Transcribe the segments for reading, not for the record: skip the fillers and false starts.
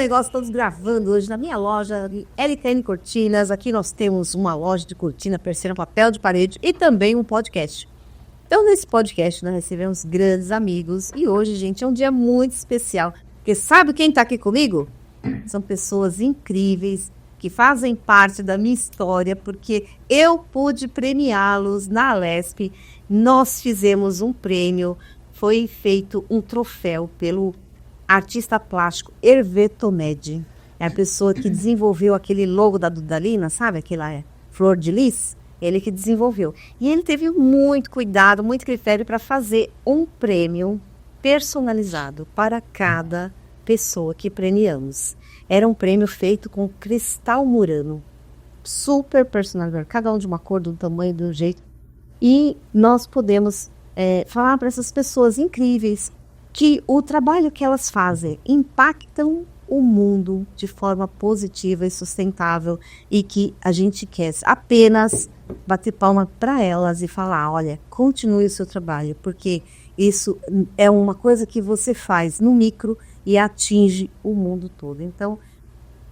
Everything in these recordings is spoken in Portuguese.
negócio, estamos gravando hoje na minha loja LKN Cortinas. Aqui nós temos uma loja de cortina, persiana, papel de parede e também um podcast. Então, nesse podcast, nós recebemos grandes amigos. E hoje, gente, é um dia muito especial. Porque sabe quem está aqui comigo? São pessoas incríveis que fazem parte da minha história, porque eu pude premiá-los na Alesp. Nós fizemos um prêmio, foi feito um troféu pelo artista plástico Hervé Tomedi. É a pessoa que desenvolveu aquele logo da Dudalina, sabe? Aquela flor de lis. Ele que desenvolveu. E ele teve muito cuidado, muito critério para fazer um prêmio personalizado para cada pessoa que premiamos. Era um prêmio feito com cristal murano. Super personalizado. Cada um de uma cor, do tamanho, do jeito. E nós podemos falar para essas pessoas incríveis que o trabalho que elas fazem impactam o mundo de forma positiva e sustentável e que a gente quer apenas bater palma para elas e falar, olha, continue o seu trabalho, porque isso é uma coisa que você faz no micro e atinge o mundo todo. Então,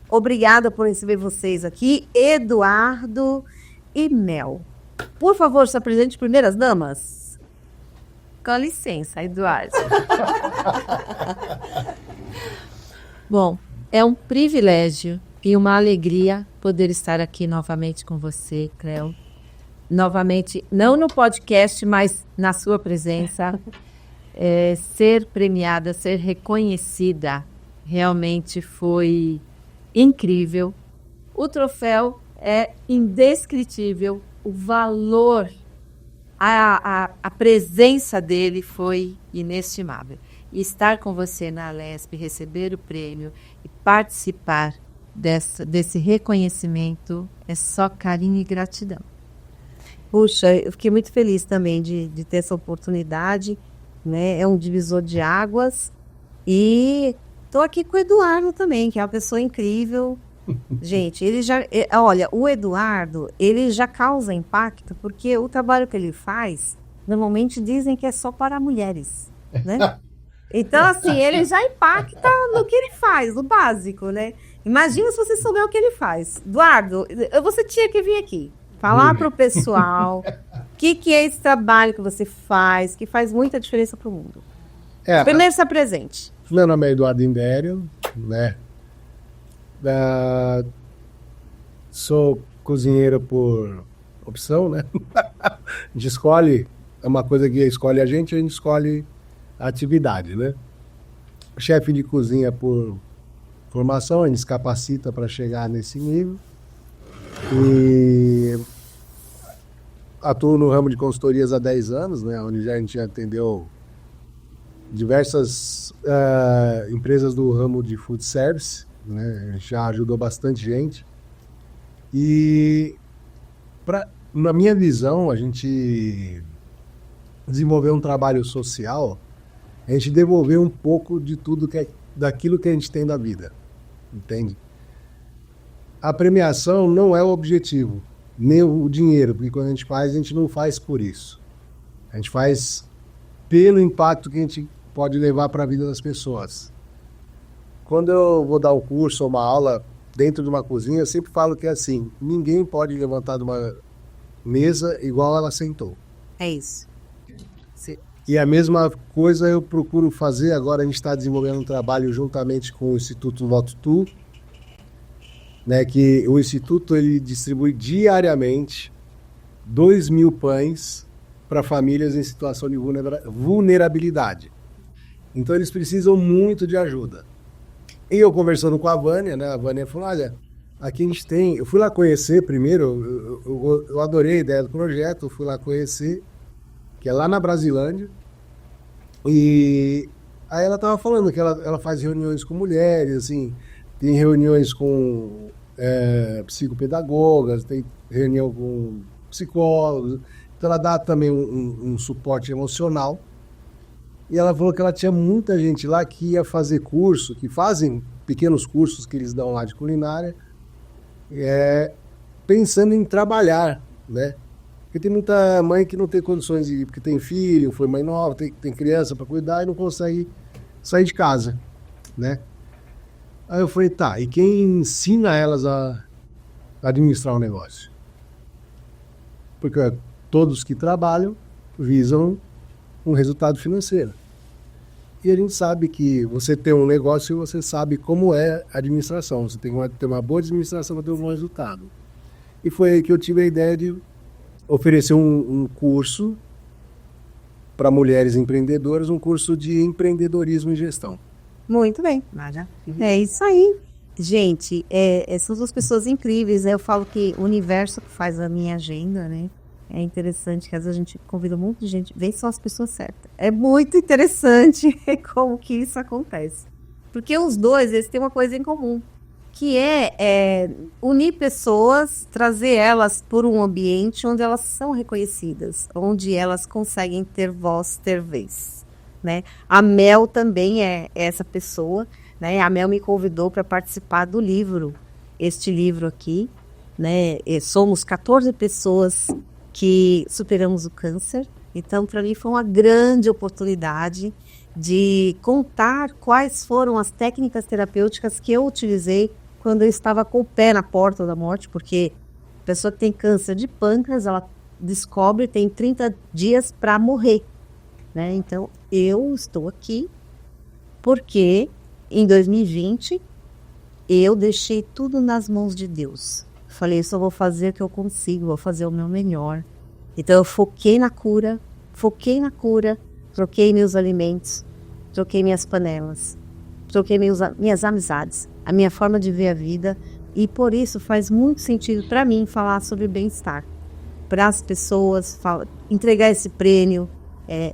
obrigada por receber vocês aqui, Eduardo e Mel. Por favor, se apresente, primeiras damas. Com licença, Eduardo. Bom, é um privilégio e uma alegria poder estar aqui novamente com você, Cleo. Novamente, não no podcast, mas na sua presença. Ser premiada, ser reconhecida, realmente foi incrível. O troféu é indescritível, o valor, a presença dele foi inestimável. E estar com você na Alesp, receber o prêmio e participar desse reconhecimento é só carinho e gratidão. Puxa, eu fiquei muito feliz também de ter essa oportunidade, né? É um divisor de águas. E estou aqui com o Eduardo também, que é uma pessoa incrível. Gente, olha, o Eduardo, ele já causa impacto, porque o trabalho que ele faz, normalmente dizem que é só para mulheres, né? Então, assim, ele já impacta no que ele faz, no básico, né? Imagina se você souber o que ele faz. Eduardo, você tinha que vir aqui, falar para o pessoal o que é esse trabalho que você faz, que faz muita diferença para o mundo. Primeiro, se apresente. Meu nome é Eduardo Imbério, né? Sou cozinheiro por opção, né? A gente escolhe, é uma coisa que escolhe a gente escolhe a atividade, né? Chefe de cozinha por formação, a gente se capacita para chegar nesse nível. E atuo no ramo de consultorias há 10 anos, né? Onde a gente já atendeu diversas empresas do ramo de food service, né? Já ajudou bastante gente. E na minha visão, a gente desenvolver um trabalho social, a gente devolver um pouco de tudo daquilo que a gente tem da vida, entende? A premiação não é o objetivo, nem o dinheiro, porque quando a gente não faz por isso. A gente faz pelo impacto que a gente pode levar para a vida das pessoas. Quando eu vou dar um curso ou uma aula dentro de uma cozinha, eu sempre falo que é assim, ninguém pode levantar de uma mesa igual ela sentou. É isso. E a mesma coisa eu procuro fazer agora. A gente está desenvolvendo um trabalho juntamente com o Instituto Voto Tu, né, que o Instituto ele distribui diariamente 2.000 pães para famílias em situação de vulnerabilidade. Então eles precisam muito de ajuda. E eu conversando com a Vânia, né, a Vânia falou, olha, aqui a gente tem... Eu fui lá conhecer primeiro, eu adorei a ideia do projeto, eu fui lá conhecer, que é lá na Brasilândia. E aí ela estava falando que ela faz reuniões com mulheres, assim, tem reuniões com psicopedagogas, tem reunião com psicólogos, então ela dá também um suporte emocional. E ela falou que ela tinha muita gente lá que ia fazer curso, que fazem pequenos cursos que eles dão lá de culinária, pensando em trabalhar, né? Porque tem muita mãe que não tem condições de... Porque tem filho, foi mãe nova, tem criança para cuidar e não consegue sair de casa, né? Aí eu falei, tá, e quem ensina elas a administrar o negócio? Porque todos que trabalham visam um resultado financeiro. E a gente sabe que você tem um negócio e você sabe como é a administração. Você tem que ter uma boa administração para ter um bom resultado. E foi aí que eu tive a ideia de oferecer um curso para mulheres empreendedoras, um curso de empreendedorismo e gestão. Muito bem. É isso aí. Gente, são duas pessoas incríveis. Eu falo que o universo que faz a minha agenda, né? É interessante que às vezes a gente convida um monte de gente, vem só as pessoas certas. É muito interessante como que isso acontece. Porque os dois, eles têm uma coisa em comum, que é unir pessoas, trazer elas por um ambiente onde elas são reconhecidas, onde elas conseguem ter voz, ter vez. Né? A Mel também é essa pessoa. Né? A Mel me convidou para participar do livro, este livro aqui. Né? Somos 14 pessoas que superamos o câncer. Então, para mim, foi uma grande oportunidade de contar quais foram as técnicas terapêuticas que eu utilizei quando eu estava com o pé na porta da morte, porque a pessoa que tem câncer de pâncreas, ela descobre, tem 30 dias para morrer. Né? Então, eu estou aqui porque em 2020 eu deixei tudo nas mãos de Deus. Falei, só vou fazer o que eu consigo, vou fazer o meu melhor. Então eu foquei na cura, troquei meus alimentos, troquei minhas panelas, troquei minhas amizades, a minha forma de ver a vida. E por isso faz muito sentido para mim falar sobre bem-estar. Para as pessoas, entregar esse prêmio,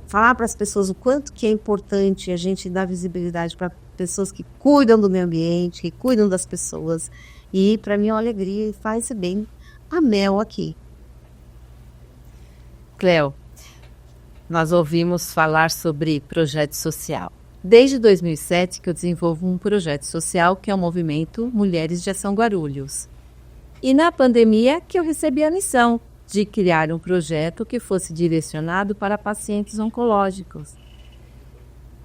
falar para as pessoas o quanto que é importante a gente dar visibilidade para pessoas que cuidam do meio ambiente, que cuidam das pessoas. E para mim é uma alegria e faz bem a Mel aqui. Cleo, nós ouvimos falar sobre projeto social. Desde 2007 que eu desenvolvo um projeto social que é o movimento Mulheres de Ação Guarulhos. E na pandemia que eu recebi a missão de criar um projeto que fosse direcionado para pacientes oncológicos.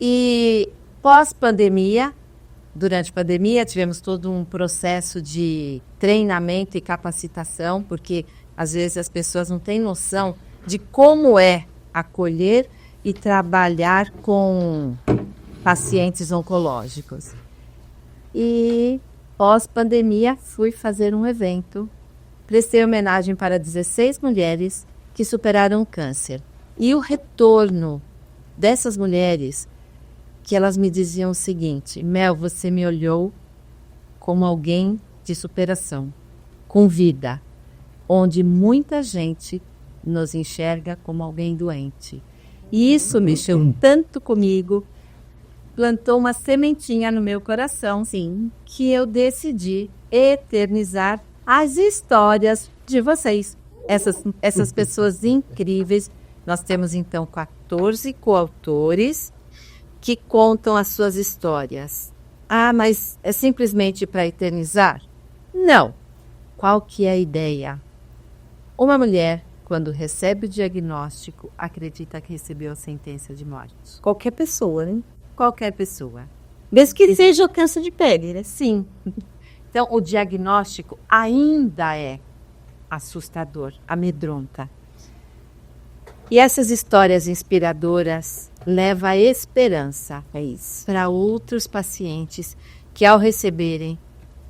E pós-pandemia, durante a pandemia, tivemos todo um processo de treinamento e capacitação, porque às vezes as pessoas não têm noção de como é acolher e trabalhar com pacientes oncológicos. E pós-pandemia, fui fazer um evento, prestei homenagem para 16 mulheres que superaram o câncer. E o retorno dessas mulheres, que elas me diziam o seguinte: Mel, você me olhou como alguém de superação, com vida, onde muita gente nos enxerga como alguém doente. E isso mexeu tanto comigo, plantou uma sementinha no meu coração, sim, que eu decidi eternizar as histórias de vocês, essas pessoas incríveis. Nós temos então 14 coautores que contam as suas histórias. Ah, mas é simplesmente para eternizar? Não. Qual que é a ideia? Uma mulher, quando recebe o diagnóstico, acredita que recebeu a sentença de morte. Qualquer pessoa, né? Qualquer pessoa. Mesmo que seja o câncer de pele, né? Sim. Então, o diagnóstico ainda é assustador, amedronta. E essas histórias inspiradoras levam a esperança para outros pacientes que, ao receberem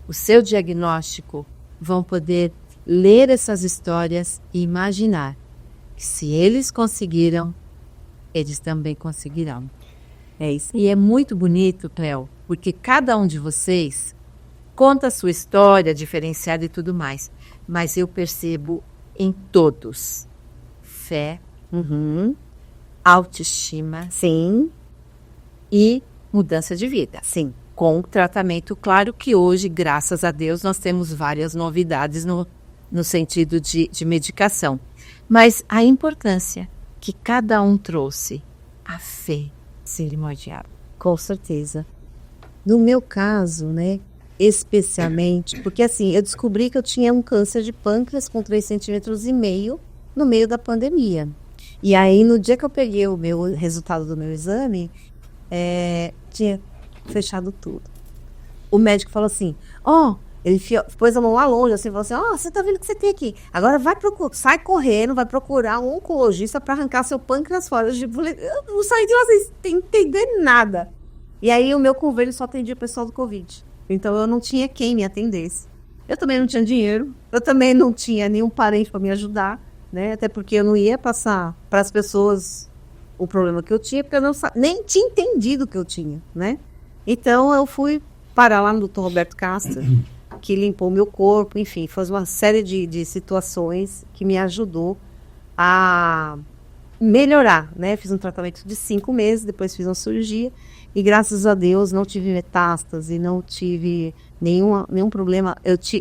o seu diagnóstico, vão poder ler essas histórias e imaginar que, se eles conseguiram, eles também conseguirão. É isso. E é muito bonito, Cleo, porque cada um de vocês conta a sua história diferenciada e tudo mais, mas eu percebo em todos fé, autoestima, sim, e mudança de vida. Sim. Com tratamento, claro que hoje, graças a Deus, nós temos várias novidades no sentido de medicação. Mas a importância que cada um trouxe, a fé cerimonial. Com certeza. No meu caso, né, especialmente, porque assim, eu descobri que eu tinha um câncer de pâncreas com 3,5 centímetros no meio da pandemia. E aí, no dia que eu peguei o resultado do meu exame, tinha fechado tudo. o médico falou assim, ele pôs a mão lá longe, assim, falou assim, você tá vendo o que você tem aqui? Agora sai correndo, vai procurar um oncologista para arrancar seu pâncreas fora. Eu não saí de lá sem entender nada. E aí o meu convênio só atendia o pessoal do Covid. Então eu não tinha quem me atendesse. Eu também não tinha dinheiro, eu também não tinha nenhum parente para me ajudar, né? Até porque eu não ia passar para as pessoas o problema que eu tinha, porque eu nem tinha entendido o que eu tinha, né? Então eu fui parar lá no Dr. Roberto Castro, que limpou meu corpo, enfim, fez uma série de situações que me ajudou a melhorar, né? Fiz um tratamento de 5 meses, depois fiz uma cirurgia e graças a Deus não tive metástase, não tive nenhum problema.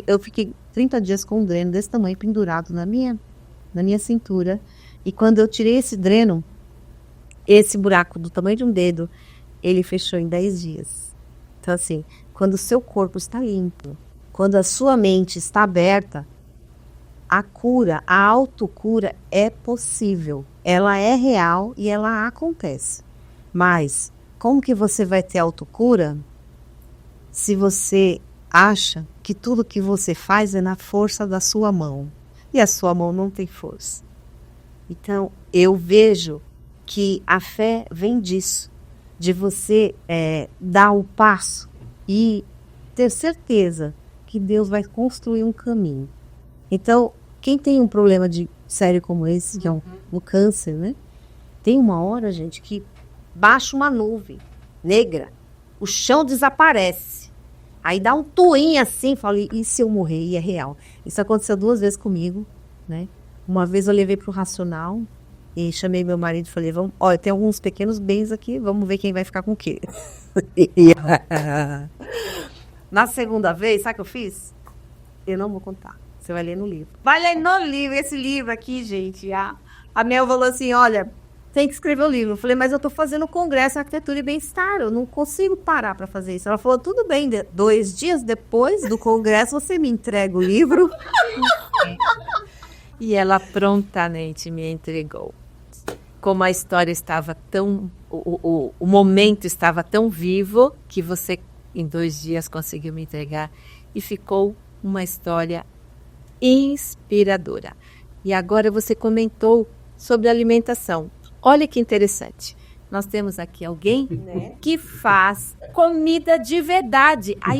Eu fiquei 30 dias com um dreno desse tamanho pendurado na minha cintura e quando eu tirei esse dreno, esse buraco do tamanho de um dedo, ele fechou em 10 dias. Então assim, quando o seu corpo está limpo, quando a sua mente está aberta, a cura, a autocura é possível. Ela é real e ela acontece. Mas como que você vai ter autocura se você acha que tudo que você faz é na força da sua mão? E a sua mão não tem força. Então, eu vejo que a fé vem disso. De você dar o passo e ter certeza que Deus vai construir um caminho. Então, quem tem um problema sério como esse, que é um câncer, né? Tem uma hora, gente, que baixa uma nuvem negra, o chão desaparece. Aí dá um tuinho assim, falo, e se eu morrer? E é real. Isso aconteceu 2 vezes comigo, né? Uma vez eu levei para o racional e chamei meu marido e falei, olha, tem alguns pequenos bens aqui, vamos ver quem vai ficar com o quê. Na segunda vez, sabe o que eu fiz? Eu não vou contar. Você vai ler no livro. Vai ler no livro, esse livro aqui, gente. A Mel falou assim, olha, tem que escrever o livro. Eu falei, mas eu estou fazendo o congresso em arquitetura e bem-estar. Eu não consigo parar para fazer isso. Ela falou, tudo bem, 2 dias depois do congresso, você me entrega o livro. E ela prontamente me entregou. Como a história estava tão... O momento estava tão vivo que você, em 2 dias, conseguiu me entregar. E ficou uma história inspiradora. E agora você comentou sobre alimentação. Olha que interessante. Nós temos aqui alguém que faz comida de verdade. A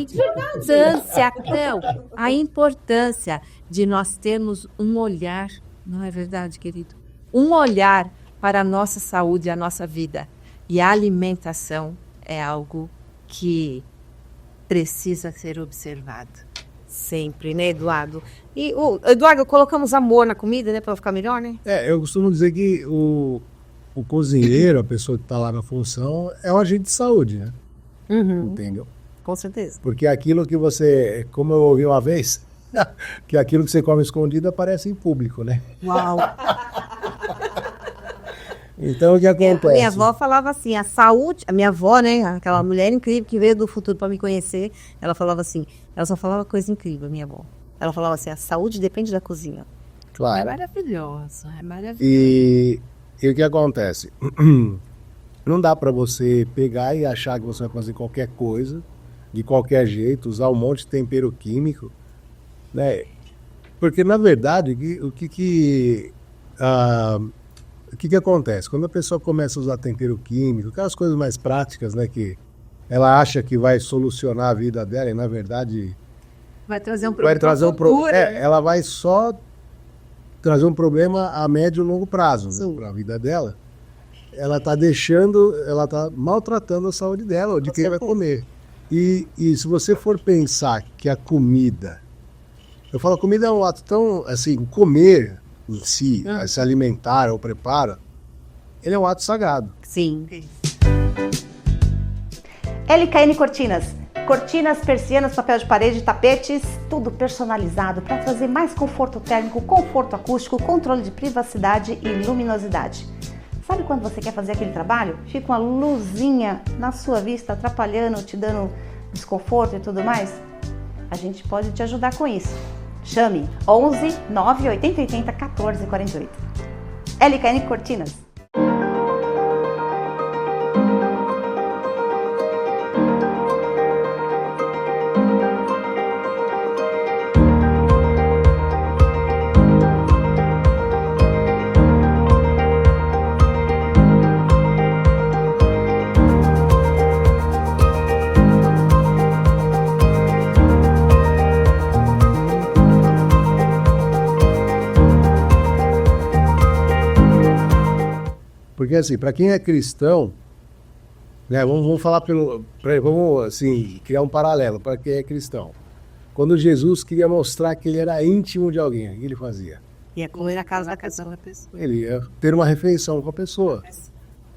importância de nós termos um olhar, não é verdade, querido? Um olhar para a nossa saúde, a nossa vida. E a alimentação é algo que precisa ser observado. Sempre, né, Eduardo? E, Eduardo, colocamos amor na comida, né, para ficar melhor, né? Eu costumo dizer que o cozinheiro, a pessoa que está lá na função, é um agente de saúde, né? Entendeu? Com certeza. Porque aquilo que você, como eu ouvi uma vez, que aquilo que você come escondido aparece em público, né? Uau! Então, o que acontece? Minha avó falava assim, a saúde... A minha avó, né, aquela mulher incrível que veio do futuro para me conhecer, ela falava assim, ela só falava coisa incrível, minha avó. Ela falava assim, a saúde depende da cozinha. Claro. É maravilhoso, é maravilhoso. E o que acontece? Não dá para você pegar e achar que você vai fazer qualquer coisa, de qualquer jeito, usar um monte de tempero químico, né? Porque, na verdade, o que acontece? Quando a pessoa começa a usar tempero químico, aquelas coisas mais práticas, né, que ela acha que vai solucionar a vida dela e, na verdade... Vai trazer um problema. Ela vai só trazer um problema a médio e longo prazo, né, para a vida dela. Ela está maltratando a saúde dela, ou de quem vai comer. E se você for pensar que a comida... Eu falo, a comida é um ato tão, assim, comer em si, se alimentar ou prepara, ele é um ato sagrado. Sim. LKN Cortinas. Cortinas, persianas, papel de parede, tapetes, tudo personalizado para trazer mais conforto térmico, conforto acústico, controle de privacidade e luminosidade. Sabe quando você quer fazer aquele trabalho? Fica uma luzinha na sua vista atrapalhando, te dando desconforto e tudo mais? A gente pode te ajudar com isso. Chame 11 9 80 80 14 48. LKN Cortinas. Porque assim, para quem é cristão, né, vamos falar vamos assim, criar um paralelo para quem é cristão. Quando Jesus queria mostrar que ele era íntimo de alguém, o que ele fazia? Ia comer na casa da pessoa. Ele ia ter uma refeição com a pessoa.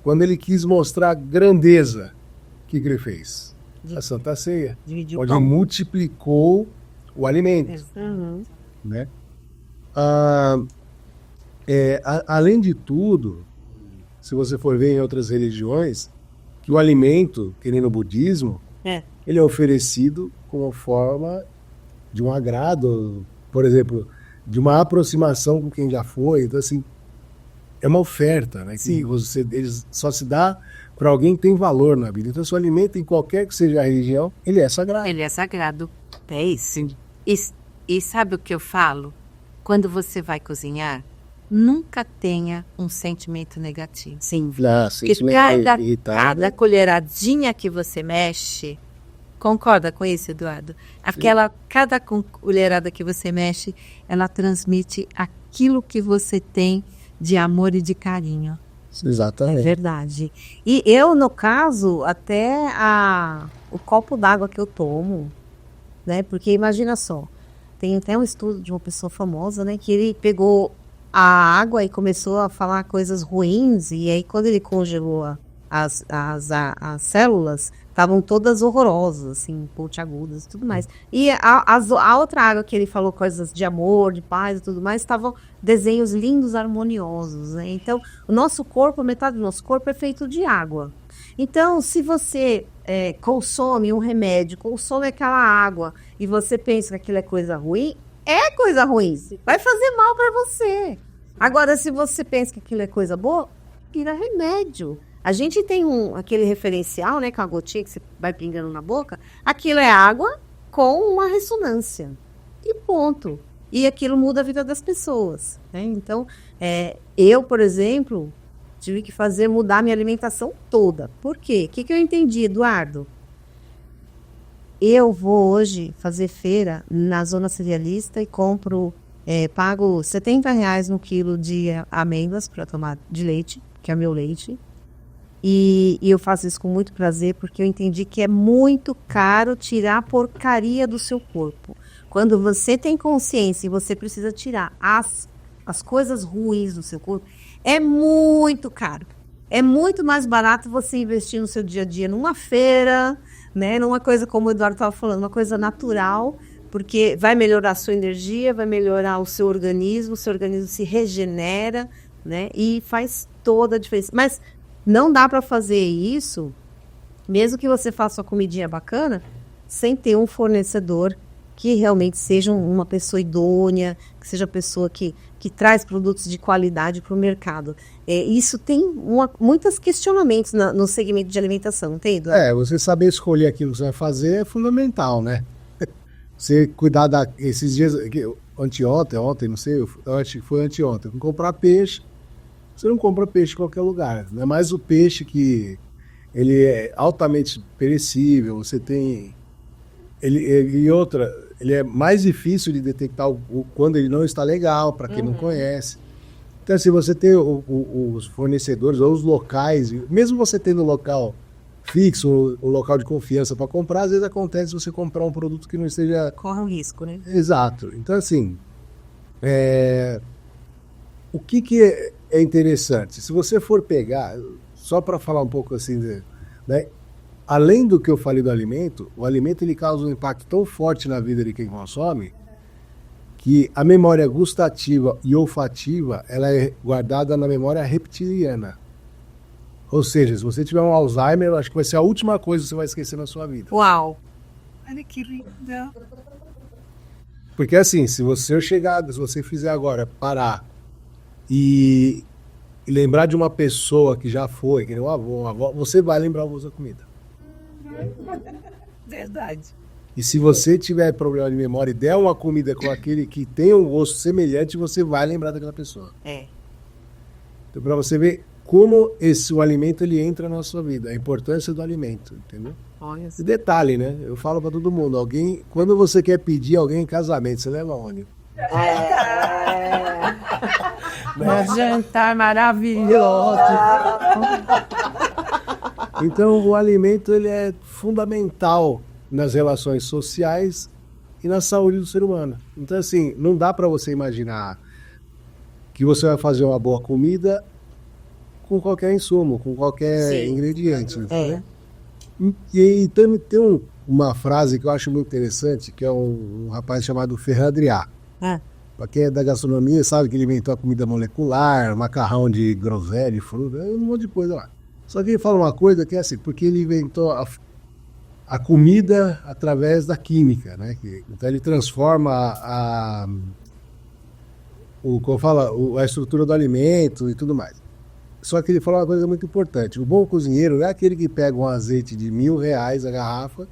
Quando ele quis mostrar grandeza, o que ele fez? A Santa Ceia, Dividiu onde multiplicou o alimento. Uhum. Né? Além de tudo, se você for ver em outras religiões, que o alimento, que nem no budismo, ele é oferecido como forma de um agrado, por exemplo, de uma aproximação com quem já foi. Então, assim, é uma oferta, né? Que ele só se dá para alguém que tem valor na vida. Então, se o alimento, em qualquer que seja a religião, ele é sagrado. Ele é sagrado. É isso. E sabe o que eu falo? Quando você vai cozinhar, nunca tenha um sentimento negativo. Sim. Porque cada colheradinha que você mexe, concorda com isso, Eduardo? Cada colherada que você mexe, ela transmite aquilo que você tem de amor e de carinho. Exatamente. É verdade. E eu, no caso, até o copo d'água que eu tomo, né? Porque imagina só, tem até um estudo de uma pessoa famosa, né? Que ele pegou a água e começou a falar coisas ruins, e aí quando ele congelou as células, estavam todas horrorosas, assim, pontiagudas e tudo mais. E a outra água que ele falou coisas de amor, de paz e tudo mais, estavam desenhos lindos, harmoniosos, né? Então, o nosso corpo, metade do nosso corpo é feito de água. Então, se você consome um remédio, consome aquela água, e você pensa que aquilo é coisa ruim, é coisa ruim. Vai fazer mal para você. Agora, se você pensa que aquilo é coisa boa, vira remédio. A gente tem aquele referencial, né, com a gotinha que você vai pingando na boca. Aquilo é água com uma ressonância. E ponto. E aquilo muda a vida das pessoas, né? Então, eu, por exemplo, tive que mudar minha alimentação toda. Por quê? O que eu entendi, Eduardo? Eu vou hoje fazer feira na zona cerealista e pago R$70 no quilo de amêndoas para tomar de leite, que é meu leite. E eu faço isso com muito prazer, porque eu entendi que é muito caro tirar a porcaria do seu corpo. Quando você tem consciência e você precisa tirar as coisas ruins do seu corpo, é muito caro. É muito mais barato você investir no seu dia a dia numa feira, né? Numa coisa como o Eduardo estava falando, uma coisa natural, porque vai melhorar a sua energia, vai melhorar o seu organismo se regenera, né? E faz toda a diferença. Mas não dá para fazer isso, mesmo que você faça uma comidinha bacana, sem ter um fornecedor que realmente seja uma pessoa idônea, que seja pessoa que traz produtos de qualidade para o mercado. Isso tem muitos questionamentos no segmento de alimentação, não tem, Eduardo? Você saber escolher aquilo que você vai fazer é fundamental, né? Você cuidar esses dias, ontem, não sei, eu acho que foi anteontem, eu comprar peixe. Você não compra peixe em qualquer lugar, né? Mas o peixe que ele é altamente perecível, você tem... Ele é mais difícil de detectar quando ele não está legal, para quem não conhece. Então, se você tem os fornecedores ou os locais, mesmo você tendo um local fixo, um local de confiança para comprar, às vezes acontece você comprar um produto que não esteja... Corre um risco, né? Exato. Então, assim, o que é interessante? Se você for pegar, só para falar um pouco assim, né? Além do que eu falei do alimento, o alimento ele causa um impacto tão forte na vida de quem consome que a memória gustativa e olfativa ela é guardada na memória reptiliana. Ou seja, se você tiver um Alzheimer, eu acho que vai ser a última coisa que você vai esquecer na sua vida. Uau! Olha que lindo! Porque assim, se você fizer agora, parar e lembrar de uma pessoa que já foi, que nem um avô, uma avó, você vai lembrar o gosto da comida. Verdade. E se você tiver problema de memória e der uma comida com aquele que tem um gosto semelhante, você vai lembrar daquela pessoa. Então, para você ver como o alimento ele entra na sua vida, a importância do alimento, entendeu? Olha. E detalhe, né? Eu falo para todo mundo, quando você quer pedir alguém em casamento, você leva onde? Jantar maravilhoso. Então, o alimento ele é fundamental nas relações sociais e na saúde do ser humano. Então, assim, não dá para você imaginar que você vai fazer uma boa comida com qualquer insumo, com qualquer ingrediente. Né? E tem uma frase que eu acho muito interessante, que é um rapaz chamado Ferran Adrià. Para quem é da gastronomia, sabe que ele inventou a comida molecular, macarrão de groselha, de fruta, um monte de coisa lá. Só que ele fala uma coisa que é assim, porque ele inventou a comida através da química, né? Então ele transforma a estrutura do alimento e tudo mais. Só que ele falou uma coisa muito importante. O bom cozinheiro não é aquele que pega um azeite de R$1.000 a garrafa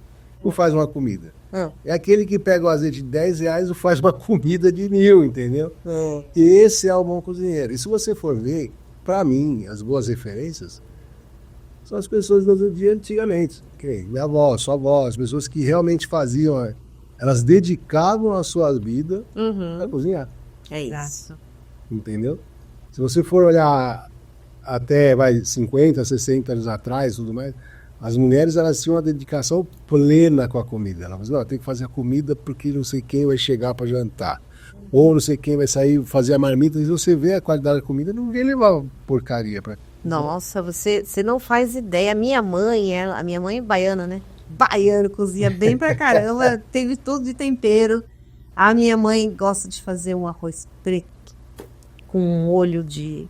e faz uma comida. É aquele que pega um azeite de R$10 e faz uma comida de 1.000, entendeu? Esse é o bom cozinheiro. E se você for ver, para mim, as boas referências são as pessoas de antigamente. Minha avó, sua avó, as pessoas que realmente faziam, elas dedicavam a sua vida a cozinhar. É isso. Entendeu? Se você for olhar até 50, 60 anos atrás, tudo mais, as mulheres elas tinham uma dedicação plena com a comida. Elas faziam, tem que fazer a comida porque não sei quem vai chegar para jantar. Ou não sei quem vai sair fazer a marmita. E você vê a qualidade da comida, não vem levar porcaria para. Nossa, você não faz ideia. A minha mãe é baiana, né? Baiano, cozinha bem pra caramba, teve tudo de tempero. A minha mãe gosta de fazer um arroz preto com um molho de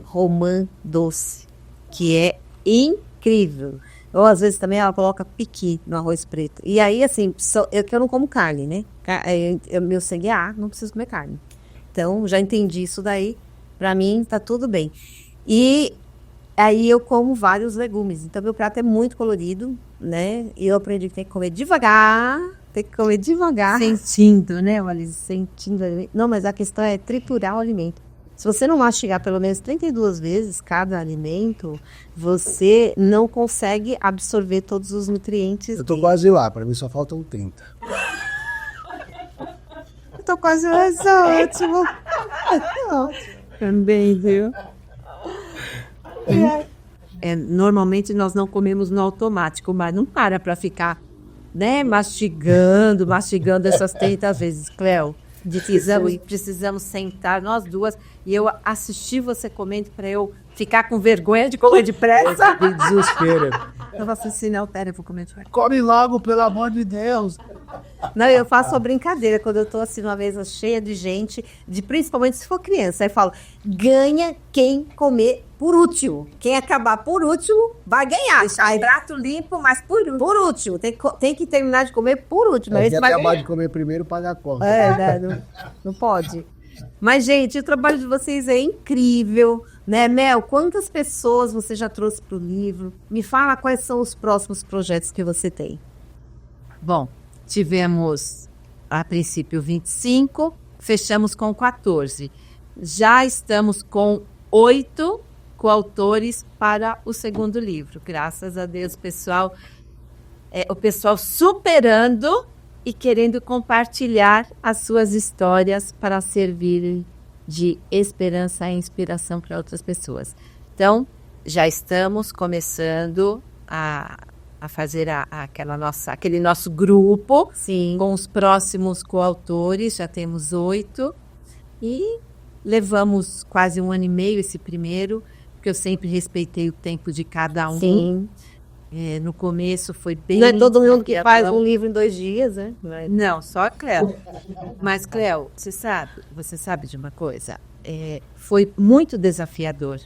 romã doce, que é incrível. Ou às vezes também ela coloca piqui no arroz preto. E aí, assim, eu não como carne, né? Meu sangue é A, não preciso comer carne. Então, já entendi isso daí. Pra mim, tá tudo bem. E aí eu como vários legumes. Então, meu prato é muito colorido, né? E eu aprendi que tem que comer devagar. Sentindo, né, Alice? Sentindo o alimento. Não, mas a questão é triturar o alimento. Se você não mastigar pelo menos 32 vezes cada alimento, você não consegue absorver todos os nutrientes. Eu tô quase lá, para mim só faltam 30. Eu tô quase lá, é ótimo. Também, viu? Normalmente nós não comemos no automático, mas não para ficar, né, mastigando essas 30 vezes, Cleo. Precisamos sentar, nós duas, e eu assistir você comendo para eu ficar com vergonha de comer depressa. Que desespero. Eu faço assim, não, pera, eu vou comer devagar. Come logo, pelo amor de Deus. Não, eu faço a brincadeira quando eu tô assim numa mesa cheia de gente, principalmente se for criança. Aí eu falo, ganha quem comer por último. Quem acabar por último vai ganhar. Aí, prato limpo, mas por último. Tem que terminar de comer por último. Quem acabar de comer primeiro, paga a conta. Não pode. Mas, gente, o trabalho de vocês é incrível, né, Mel? Quantas pessoas você já trouxe para o livro? Me fala quais são os próximos projetos que você tem. Bom, tivemos, a princípio, 25, fechamos com 14. Já estamos com 8 coautores para o segundo livro. Graças a Deus, o pessoal superando e querendo compartilhar as suas histórias para servir de esperança e inspiração para outras pessoas. Então, já estamos começando a fazer aquele nosso grupo. Sim. Com os próximos coautores, já temos 8. E levamos quase 1 ano e meio esse primeiro, porque eu sempre respeitei o tempo de cada um. Sim. No começo foi bem... Não é todo mundo que faz um livro em 2 dias, né? Não, só a Cleo. Mas, Cleo, você sabe de uma coisa? Foi muito desafiador.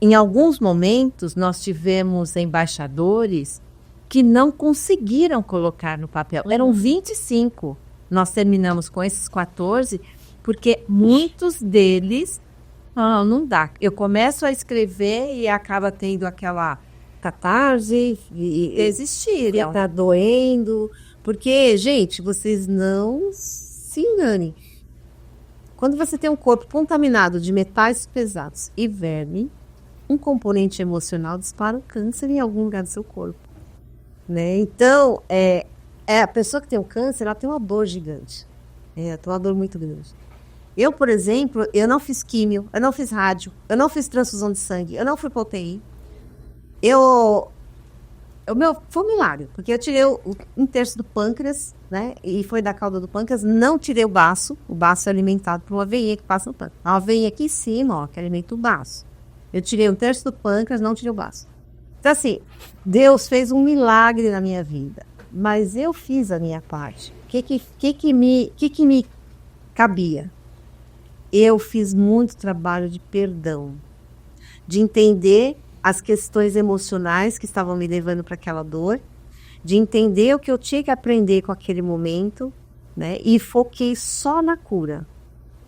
Em alguns momentos, nós tivemos embaixadores que não conseguiram colocar no papel. Eram 25. Nós terminamos com esses 14, porque muitos deles... Não dá. Eu começo a escrever e acaba tendo aquela... catarse e existir. Tá doendo. Porque, gente, vocês não se enganem. Quando você tem um corpo contaminado de metais pesados e verme, um componente emocional dispara um câncer em algum lugar do seu corpo. Né? Então, a pessoa que tem o câncer, ela tem uma dor gigante. Ela tem uma dor muito grande. Eu, por exemplo, eu não fiz químio, eu não fiz rádio, eu não fiz transfusão de sangue, eu não fui pra UTI. Foi um milagre, porque eu tirei um terço do pâncreas, né? E foi da cauda do pâncreas, não tirei o baço é alimentado por uma veinha que passa no pâncreas. Uma veinha aqui em cima, ó, que alimenta o baço. Eu tirei um terço do pâncreas, não tirei o baço. Então, assim, Deus fez um milagre na minha vida, mas eu fiz a minha parte. O que me cabia? Eu fiz muito trabalho de perdão, de entender as questões emocionais que estavam me levando para aquela dor, de entender o que eu tinha que aprender com aquele momento, né? E foquei só na cura.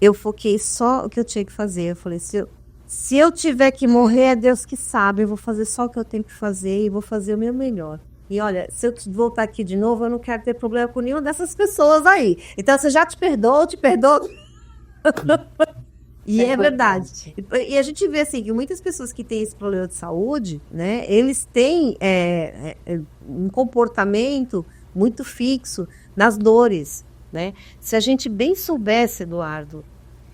Eu foquei só o que eu tinha que fazer. Eu falei, se eu tiver que morrer, é Deus que sabe, eu vou fazer só o que eu tenho que fazer e vou fazer o meu melhor. E olha, se eu voltar aqui de novo, eu não quero ter problema com nenhuma dessas pessoas aí. Então, você já te perdoa, eu te perdoo. E é verdade. E a gente vê assim que muitas pessoas que têm esse problema de saúde, né, eles têm um comportamento muito fixo nas dores, né? Se a gente bem soubesse, Eduardo,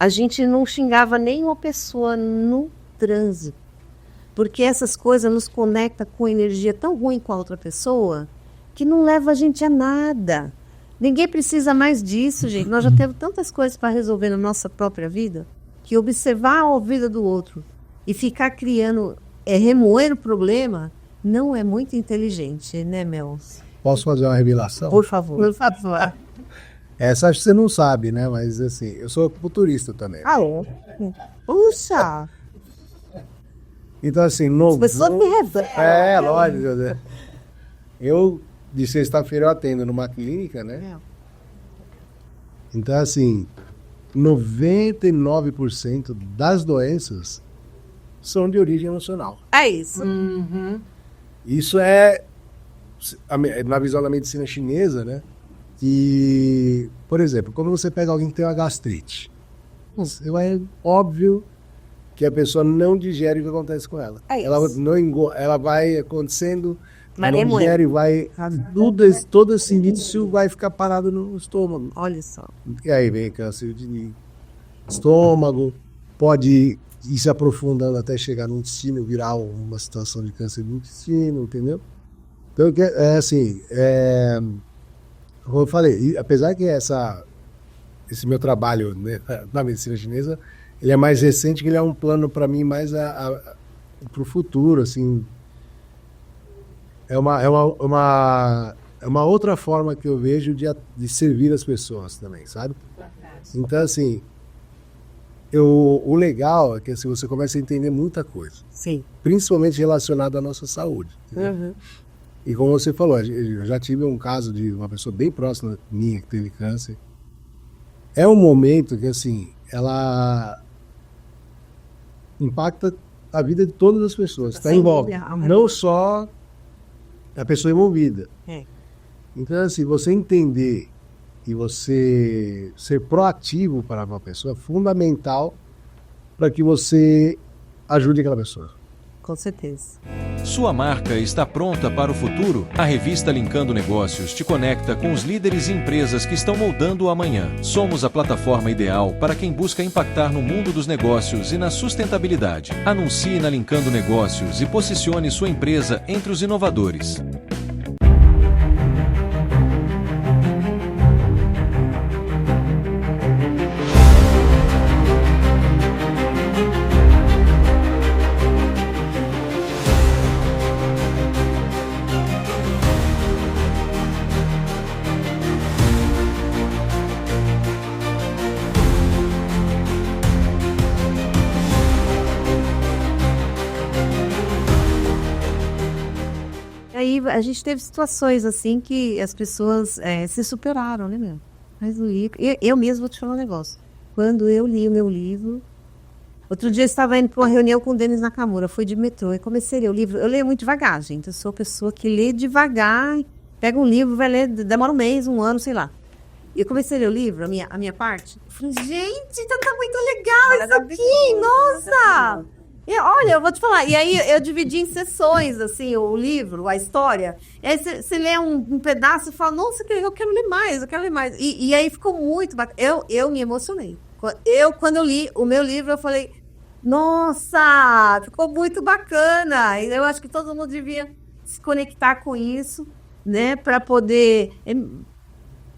a gente não xingava nenhuma pessoa no trânsito, porque essas coisas nos conectam com energia tão ruim com a outra pessoa que não leva a gente a nada. Ninguém precisa mais disso, gente. Nós já temos tantas coisas para resolver na nossa própria vida, que observar a vida do outro e ficar criando, remoer o problema, não é muito inteligente, né, Mel? Posso fazer uma revelação? Por favor. Por favor. Essa acho que você não sabe, né? Mas assim, eu sou acupunturista também. Ah, puxa! Então assim, as pessoas me revelam. Lógico. Eu, de sexta-feira, eu atendo numa clínica, né? Então assim, 99% das doenças são de origem emocional. É isso. Uhum. Isso é, na visão da medicina chinesa, né? E, por exemplo, quando você pega alguém que tem uma gastrite, é óbvio que a pessoa não digere o que acontece com ela. É ela não ela vai acontecendo, mas não digere, vai todo esse início vai ficar parado no estômago. Olha só. E aí vem câncer de estômago, pode ir se aprofundando até chegar no intestino, virar uma situação de câncer do intestino, entendeu? Então, como eu falei, apesar que esse meu trabalho, né, na medicina chinesa, ele é mais recente, que ele é um plano para mim mais para o futuro, assim. É uma outra forma que eu vejo de servir as pessoas também, sabe? Então, assim, o legal é que assim, você começa a entender muita coisa. Sim. Principalmente relacionado à nossa saúde. Uhum. E como você falou, eu já tive um caso de uma pessoa bem próxima minha que teve câncer. É um momento que, assim, ela impacta a vida de todas as pessoas. Está em volta. Não só a pessoa envolvida. Então, assim, você entender e você ser proativo para uma pessoa é fundamental para que você ajude aquela pessoa. Com certeza. Sua marca está pronta para o futuro? A revista Linkando Negócios te conecta com os líderes e empresas que estão moldando o amanhã. Somos a plataforma ideal para quem busca impactar no mundo dos negócios e na sustentabilidade. Anuncie na Linkando Negócios e posicione sua empresa entre os inovadores. Aí a gente teve situações assim que as pessoas se superaram, né, meu? Mas eu mesmo vou te falar um negócio. Quando eu li o meu livro, outro dia eu estava indo para uma reunião com o Denis Nakamura, fui de metrô e comecei a ler o livro. Eu leio muito devagar, gente. Eu sou a pessoa que lê devagar, pega um livro, vai ler, demora um mês, um ano, sei lá. E eu comecei a ler o livro, a minha parte. Eu falei, gente, tá muito legal isso aqui, nossa! E, olha, eu vou te falar, e aí eu dividi em sessões, assim, o livro, a história. E aí você lê um pedaço e fala, nossa, eu quero ler mais, eu quero ler mais. E aí ficou muito bacana. Eu me emocionei Quando eu li o meu livro, eu falei, nossa, ficou muito bacana. E eu acho que todo mundo devia se conectar com isso, né? Para poder,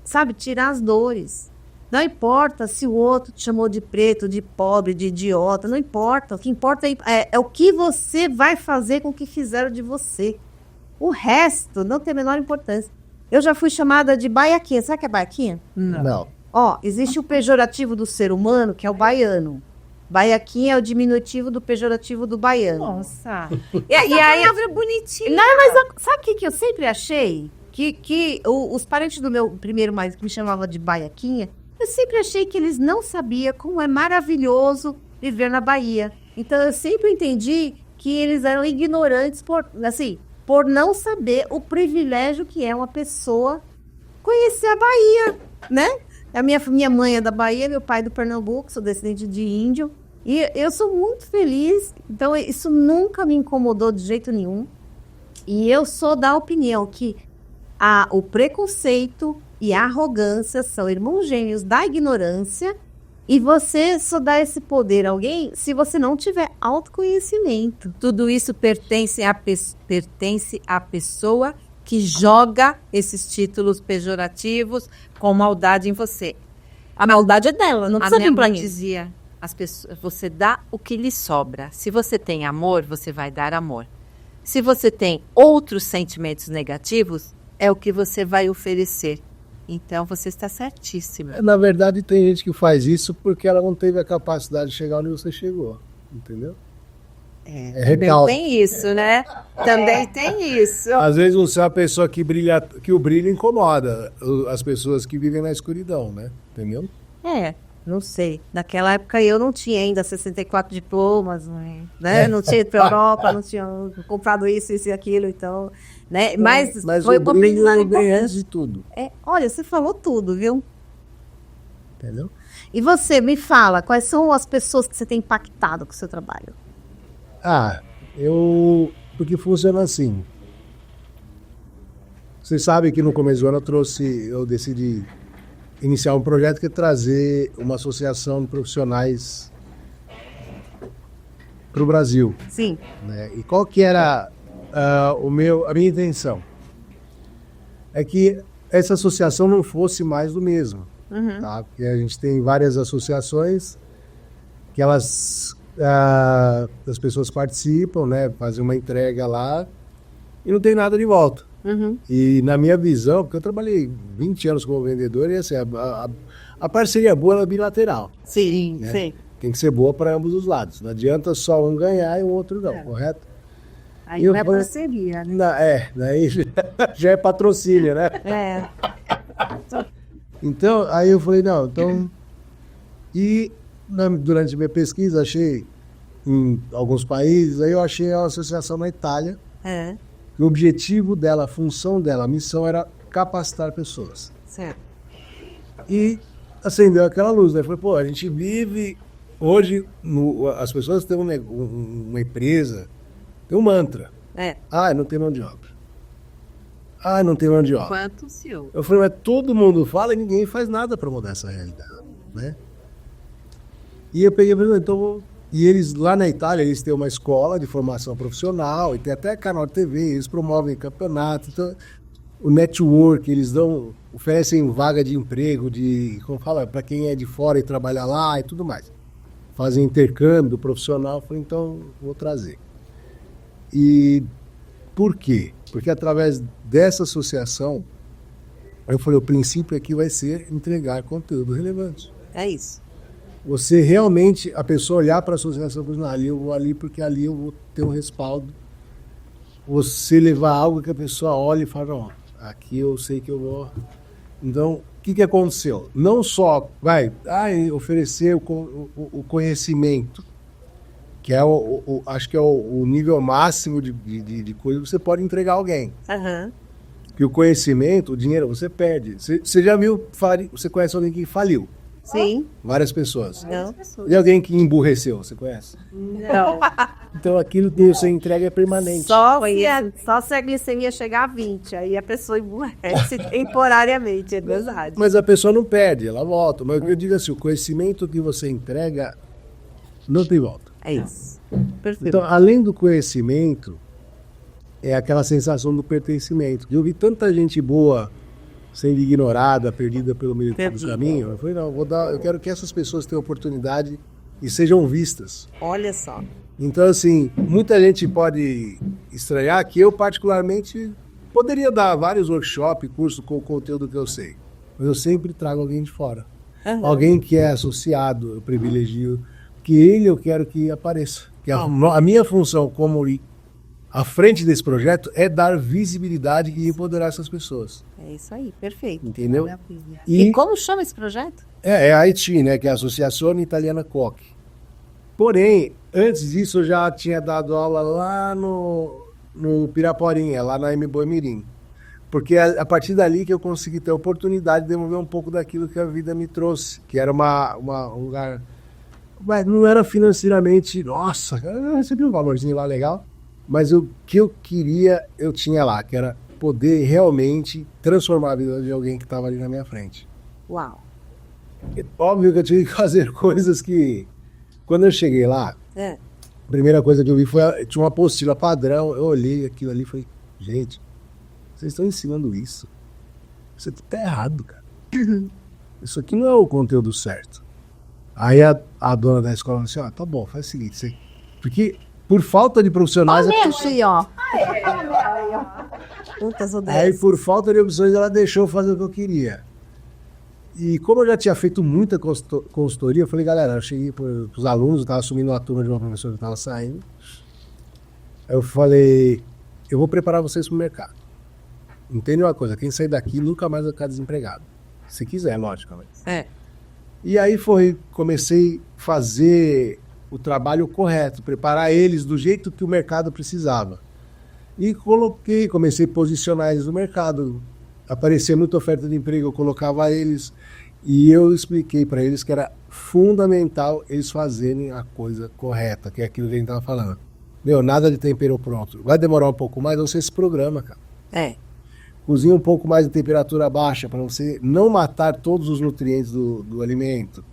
sabe, tirar as dores. Não importa se o outro te chamou de preto, de pobre, de idiota, não importa. O que importa é o que você vai fazer com o que fizeram de você. O resto não tem a menor importância. Eu já fui chamada de baiaquinha. Sabe o que é baiaquinha? Não. Ó, existe o pejorativo do ser humano, que é o baiano. Baiaquinha é o diminutivo do pejorativo do baiano. Nossa. E aí, palavra bonitinha. não, mas sabe o que eu sempre achei? Que os parentes do meu primeiro marido, que me chamavam de baiaquinha, eu sempre achei que eles não sabiam como é maravilhoso viver na Bahia. Então, eu sempre entendi que eles eram ignorantes por não saber o privilégio que é uma pessoa conhecer a Bahia, né? A minha mãe é da Bahia, meu pai é do Pernambuco, sou descendente de índio. E eu sou muito feliz, então isso nunca me incomodou de jeito nenhum. E eu sou da opinião que o preconceito e a arrogância são irmãos gêmeos da ignorância, e você só dá esse poder a alguém se você não tiver autoconhecimento. Tudo isso pertence à pessoa que joga esses títulos pejorativos com maldade em você. A maldade é dela, não precisa vir pra mim. Dizia, você dá o que lhe sobra. Se você tem amor, você vai dar amor. Se você tem outros sentimentos negativos, é o que você vai oferecer. Então, você está certíssima. Na verdade, tem gente que faz isso porque ela não teve a capacidade de chegar onde você chegou, entendeu? Também tem isso, né? Também tem isso. Às vezes você é uma pessoa que o brilho incomoda as pessoas que vivem na escuridão, né? Entendeu? Não sei. Naquela época eu não tinha ainda 64 diplomas, né? Não tinha ido para a Europa, não tinha comprado isso e aquilo, então, né? Mas foi o brilho antes de tudo. Olha, você falou tudo, viu? Entendeu? E você, me fala, quais são as pessoas que você tem impactado com o seu trabalho? Porque funciona assim. Você sabe que no começo do ano eu decidi iniciar um projeto que é trazer uma associação de profissionais para o Brasil. Sim. Né? E qual que era a minha intenção? É que essa associação não fosse mais do mesmo. Tá? Porque a gente tem várias associações que as pessoas participam, né? Fazem uma entrega lá e não tem nada de volta. E na minha visão, porque eu trabalhei 20 anos como vendedor, e assim, a parceria boa é bilateral. Sim, né? sim. Tem que ser boa para ambos os lados. Não adianta só um ganhar e o outro não, correto? Aí não é parceria, né? Daí já é patrocínio, né? Então, aí eu falei, não, então... E durante a minha pesquisa, achei em alguns países, aí eu achei uma associação na Itália, que o objetivo dela, a função dela, a missão era capacitar pessoas. Certo. E acendeu aquela luz, né? Falei, pô, a gente vive... Hoje, as pessoas têm uma empresa, tem um mantra. Não tem mão de obra. Não tem mão de obra. Quanto senhor? Eu falei, mas todo mundo fala e ninguém faz nada para mudar essa realidade, né? E eu peguei e falei, então... E eles, lá na Itália, eles têm uma escola de formação profissional, e tem até canal de TV, eles promovem campeonato, então, o network, eles oferecem vaga de emprego, para quem é de fora e trabalhar lá e tudo mais. Fazem intercâmbio profissional, eu falei, então, vou trazer. E por quê? Porque através dessa associação, eu falei, o princípio aqui vai ser entregar conteúdo relevante. É isso. Você realmente, a pessoa olhar para a associação e falar, ali eu vou ali porque ali eu vou ter um respaldo. Você levar algo que a pessoa olha e fala, aqui eu sei que eu vou... Então, o que aconteceu? Não só oferecer o conhecimento, que é acho que é o nível máximo de coisa que você pode entregar a alguém. Que o conhecimento, o dinheiro, você perde. Você já viu, você conhece alguém que faliu. Sim. Várias pessoas. Não. E alguém que emburreceu, você conhece? Não. Então aquilo que você entrega é permanente. Só se a glicemia chegar a 20, aí a pessoa emburrece temporariamente, é verdade. Mas a pessoa não perde, ela volta. Mas eu digo assim, o conhecimento que você entrega não tem volta. É isso. Perfeito. Então, além do conhecimento, é aquela sensação do pertencimento. Eu vi tanta gente boa sendo ignorada, perdida pelo meio do caminho. Eu falei, não, eu quero que essas pessoas tenham oportunidade e sejam vistas. Olha só. Então, assim, muita gente pode estranhar que eu, particularmente, poderia dar vários workshops, cursos com o conteúdo que eu sei. Mas eu sempre trago alguém de fora. Uhum. Alguém que é associado, eu privilegio, que eu quero que apareça. Que a minha função como à frente desse projeto é dar visibilidade e empoderar essas pessoas. É isso aí, perfeito. Entendeu? E como chama esse projeto? É a AIT, né, que é a Associazione Italiana Koch. Porém, antes disso eu já tinha dado aula lá no Piraporinha, lá na M. Mirim. Porque a partir dali que eu consegui ter a oportunidade de desenvolver um pouco daquilo que a vida me trouxe, que era um lugar... Mas não era financeiramente, nossa, eu recebi um valorzinho lá legal, mas o que eu queria, eu tinha lá, que era poder realmente transformar a vida de alguém que estava ali na minha frente. Uau. Óbvio que eu tive que fazer coisas que, quando eu cheguei lá, a primeira coisa que eu vi tinha uma apostila padrão, eu olhei aquilo ali e falei, gente, vocês estão ensinando isso? Isso aqui tá errado, cara. Isso aqui não é o conteúdo certo. Aí a dona da escola falou assim, ó, tá bom, faz o seguinte, porque por falta de profissionais... ó. Aí por falta de opções ela deixou eu fazer o que eu queria. E como eu já tinha feito muita consultoria, eu falei, galera, eu cheguei pros alunos, eu tava assumindo uma turma de uma professora que tava saindo. Aí eu falei, eu vou preparar vocês pro mercado. Entende uma coisa, quem sair daqui nunca mais vai ficar desempregado. Se quiser, logicamente. E aí comecei a fazer o trabalho correto, preparar eles do jeito que o mercado precisava. E comecei a posicionar eles no mercado. Aparecia muita oferta de emprego, eu colocava eles e eu expliquei para eles que era fundamental eles fazerem a coisa correta, que é aquilo que a gente estava falando. Nada de tempero pronto. Vai demorar um pouco mais, você se programa, cara. Cozinha um pouco mais de temperatura baixa para você não matar todos os nutrientes do alimento,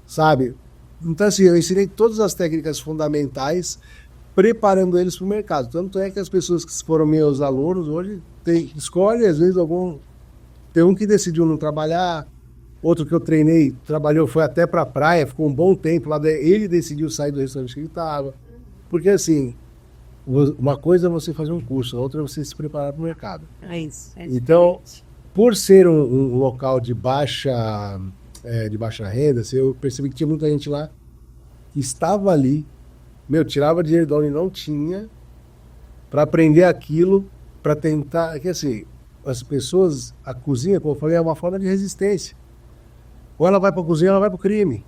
sabe? Então, assim, eu ensinei todas as técnicas fundamentais preparando eles para o mercado. Tanto é que as pessoas que foram meus alunos hoje escolhem, às vezes, tem um que decidiu não trabalhar, outro que eu treinei, trabalhou, foi até para a praia, ficou um bom tempo lá, ele decidiu sair do restaurante que ele estava. Porque, assim, uma coisa é você fazer um curso, a outra é você se preparar para o mercado. É isso. Então, por ser um local de baixa renda, assim, eu percebi que tinha muita gente lá que estava ali, tirava dinheiro de onde não tinha, para aprender aquilo, para tentar... Que assim, as pessoas, a cozinha, como eu falei, é uma forma de resistência. Ou ela vai para a cozinha, ela vai para o crime.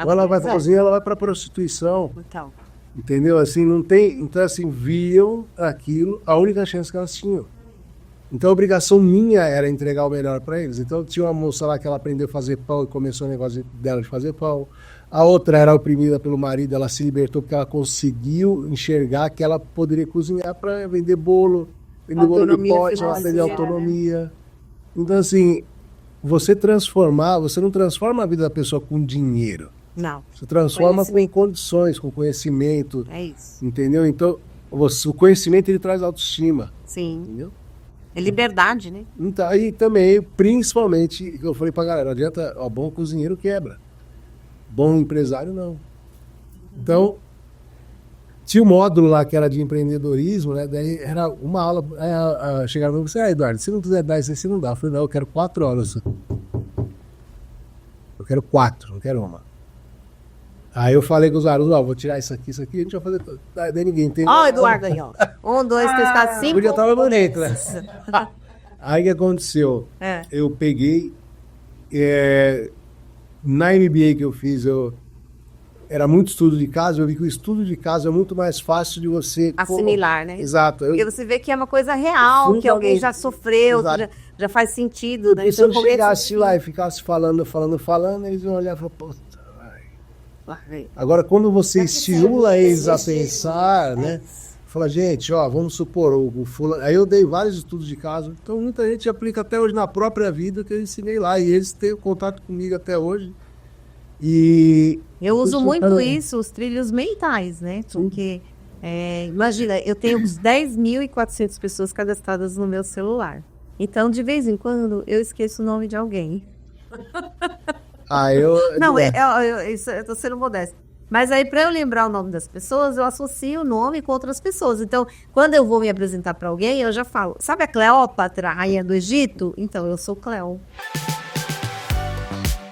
Ou ela vai para a cozinha, ela vai para a prostituição. Então. Entendeu? Assim, não tem... Então, assim, viam aquilo, a única chance que elas tinham. Então, a obrigação minha era entregar o melhor para eles. Então, tinha uma moça lá que ela aprendeu a fazer pão e começou o negócio dela de fazer pão. A outra era oprimida pelo marido, ela se libertou porque ela conseguiu enxergar que ela poderia cozinhar para vender bolo, vender bolo de pote, ela teve autonomia. Então, assim, você não transforma a vida da pessoa com dinheiro. Não. Você transforma com condições, com conhecimento. É isso. Entendeu? Então, o conhecimento, ele traz autoestima. Sim. Entendeu? É liberdade, né? Então, aí também, principalmente, eu falei pra galera, não adianta, bom cozinheiro quebra. Bom empresário, não. Então, tinha um módulo lá que era de empreendedorismo, né? Daí era uma aula, chegaram e falaram, Eduardo, se não quiser dar isso aí, você não dá. Eu falei, não, eu quero 4 horas. Eu quero 4, não quero uma. Aí eu falei com os alunos, vou tirar isso aqui, a gente vai fazer tudo. Daí ninguém tem. Ó, Eduardo aí, ó. 1, 2, 3, 4, 5. Podia estar bonito, né? Aí o que aconteceu? Eu peguei, na MBA que eu fiz, era muito estudo de caso, eu vi que o estudo de caso é muito mais fácil de você... Assimilar, né? Exato. Porque você vê que é uma coisa real, que alguém já sofreu, já faz sentido. Né? E se eu chegasse lá e ficasse falando, eles iam olhar e falar, puta, vai. Agora, quando você estimula eles a pensar, né? Fala, gente, ó, vamos supor, o fulano... Aí eu dei vários estudos de caso, então muita gente aplica até hoje na própria vida que eu ensinei lá, e eles têm contato comigo até hoje. E... Eu uso muito isso, os trilhos mentais, né? Porque, imagina, eu tenho uns 10.400 pessoas cadastradas no meu celular. Então, de vez em quando, eu esqueço o nome de alguém. Não, eu tô sendo modesta. Mas aí, para eu lembrar o nome das pessoas, eu associo o nome com outras pessoas. Então, quando eu vou me apresentar para alguém, eu já falo, sabe a Cleópatra, a rainha do Egito? Então, eu sou Cleo.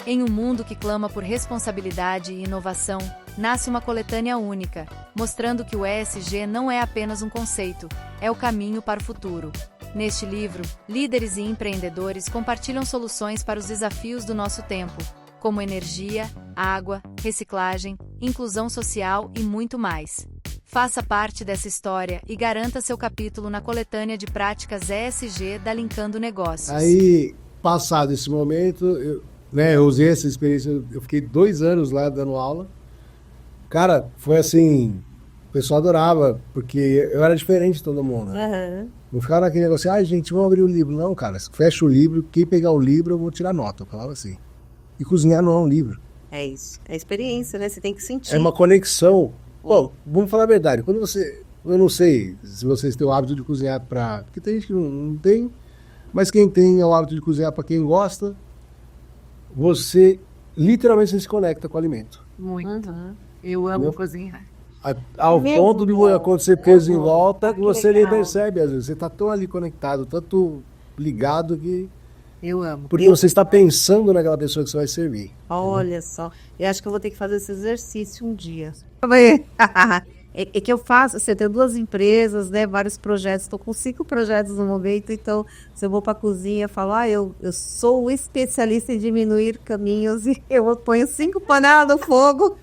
Em um mundo que clama por responsabilidade e inovação, nasce uma coletânea única, mostrando que o ESG não é apenas um conceito, é o caminho para o futuro. Neste livro, líderes e empreendedores compartilham soluções para os desafios do nosso tempo, como energia, água, reciclagem, inclusão social e muito mais. Faça parte dessa história e garanta seu capítulo na coletânea de práticas ESG da Linkando Negócios. Aí, passado esse momento, eu usei essa experiência, eu fiquei 2 anos lá dando aula. Cara, foi assim, o pessoal adorava, porque eu era diferente de todo mundo. Né? Não ficava naquele negócio, gente, vamos abrir o livro. Não, cara, fecha o livro, quem pegar o livro eu vou tirar nota. Eu falava assim. E cozinhar não é um livro. É isso. É experiência, né? Você tem que sentir. É uma conexão. Bom, vamos falar a verdade. Quando você... Eu não sei se vocês têm o hábito de cozinhar para... Porque tem gente que não tem. Mas quem tem o hábito de cozinhar para quem gosta, você literalmente se conecta com o alimento. Muito. Eu amo cozinhar. Ao ponto de acontecer coisa em volta que você nem percebe. Às vezes você está tão ali conectado, tanto ligado que... Eu amo. Porque você está pensando naquela pessoa que você vai servir. Olha só. Eu acho que eu vou ter que fazer esse exercício um dia. É que eu faço, assim, eu tenho 2 empresas, né, vários projetos, estou com 5 projetos no momento, então se eu vou para a cozinha, eu falo, eu sou especialista em diminuir caminhos e eu ponho 5 panelas no fogo.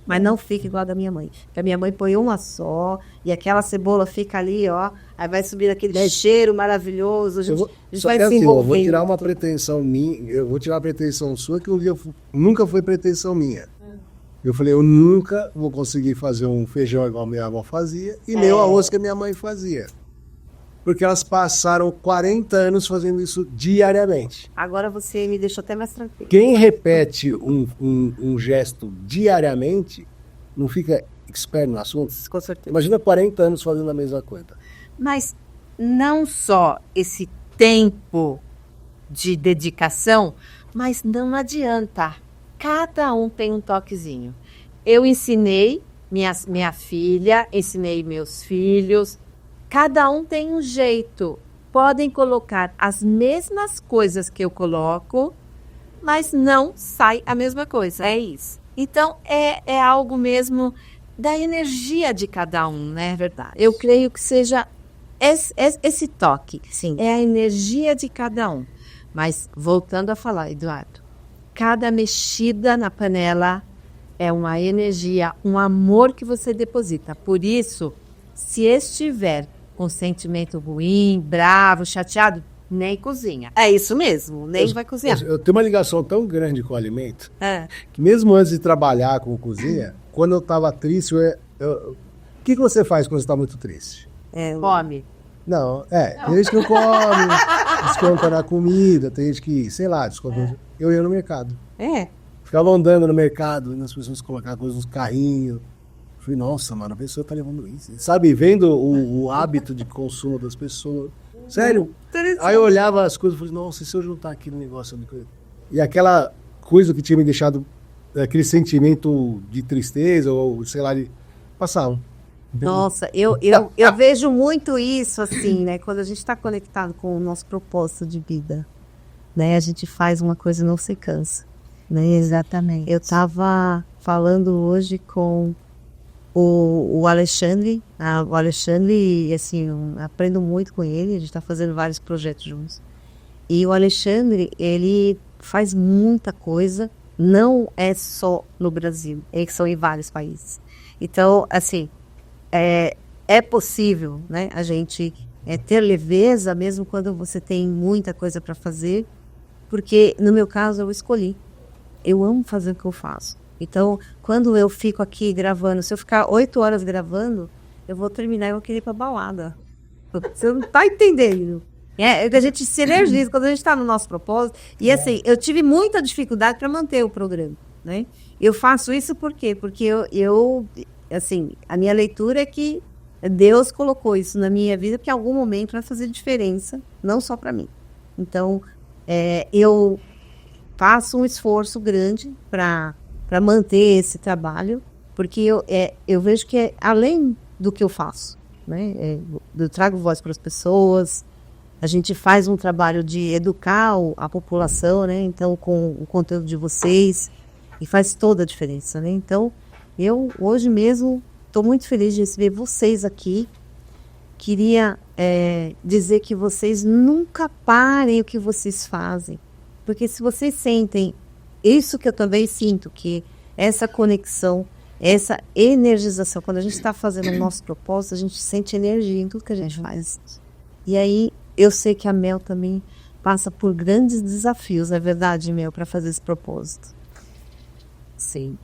Mas não fica igual a da minha mãe. Porque a minha mãe põe uma só e aquela cebola fica ali, ó. Aí vai subir aquele cheiro maravilhoso. A gente vai se envolvendo. Eu vou tirar uma pretensão minha, eu vou tirar uma pretensão sua que um dia nunca foi pretensão minha. Eu falei, eu nunca vou conseguir fazer um feijão igual a minha avó fazia e nem o arroz que a minha mãe fazia. Porque elas passaram 40 anos fazendo isso diariamente. Agora você me deixou até mais tranquilo. Quem repete um gesto diariamente não fica expert no assunto. Com certeza. Imagina 40 anos fazendo a mesma coisa. Mas não só esse tempo de dedicação, mas não adianta. Cada um tem um toquezinho. Eu ensinei minha filha, ensinei meus filhos. Cada um tem um jeito. Podem colocar as mesmas coisas que eu coloco, mas não sai a mesma coisa. É isso. Então, é algo mesmo da energia de cada um, né? Verdade. Eu creio que seja esse toque. Sim. É a energia de cada um. Mas, voltando a falar, Eduardo, cada mexida na panela é uma energia, um amor que você deposita. Por isso, se estiver com sentimento ruim, bravo, chateado, nem cozinha. É isso mesmo, nem vai cozinhar. Eu tenho uma ligação tão grande com o alimento, que mesmo antes de trabalhar com cozinha, quando eu estava triste, o que você faz quando você está muito triste? Come. Não, tem gente que não come, desconta na comida, tem gente que, sei lá, desconta. Eu ia no mercado. Ficava andando no mercado, e as pessoas colocavam coisas nos carrinhos. Falei, nossa, mano, a pessoa tá levando isso. Sabe, vendo o hábito de consumo das pessoas. Sério. Aí eu olhava as coisas e falei, nossa, e se eu juntar aqui no negócio? E aquela coisa que tinha me deixado, aquele sentimento de tristeza, ou sei lá, de passar. Nossa, eu vejo muito isso, assim, né? Quando a gente está conectado com o nosso propósito de vida, né? A gente faz uma coisa e não se cansa, né? Exatamente. Eu estava falando hoje com o Alexandre. O Alexandre, assim, aprendo muito com ele. A gente está fazendo vários projetos juntos. E o Alexandre, ele faz muita coisa não é só no Brasil, são em vários países. Então, assim, é possível, né, a gente ter leveza mesmo quando você tem muita coisa para fazer, porque no meu caso eu escolhi. Eu amo fazer o que eu faço. Então, quando eu fico aqui gravando, se eu ficar 8 horas gravando, eu vou terminar e vou querer ir pra balada. Você não tá entendendo. A gente se energiza quando a gente está no nosso propósito. E assim, eu tive muita dificuldade para manter o programa, né? Eu faço isso por quê? Porque eu, assim, a minha leitura é que Deus colocou isso na minha vida, porque em algum momento vai fazer diferença, não só para mim. Então, eu faço um esforço grande para manter esse trabalho, porque eu vejo que é além do que eu faço, né? Eu trago voz para as pessoas, a gente faz um trabalho de educar a população, né? Então, com o conteúdo de vocês, e faz toda a diferença, né? Então, eu hoje mesmo estou muito feliz de receber vocês aqui. Queria dizer que vocês nunca parem o que vocês fazem, porque se vocês sentem isso que eu também sinto, que essa conexão, essa energização, quando a gente está fazendo o nosso propósito, a gente sente energia em tudo que a gente faz. E aí, eu sei que a Mel também passa por grandes desafios, não é verdade, Mel, para fazer esse propósito? Sim.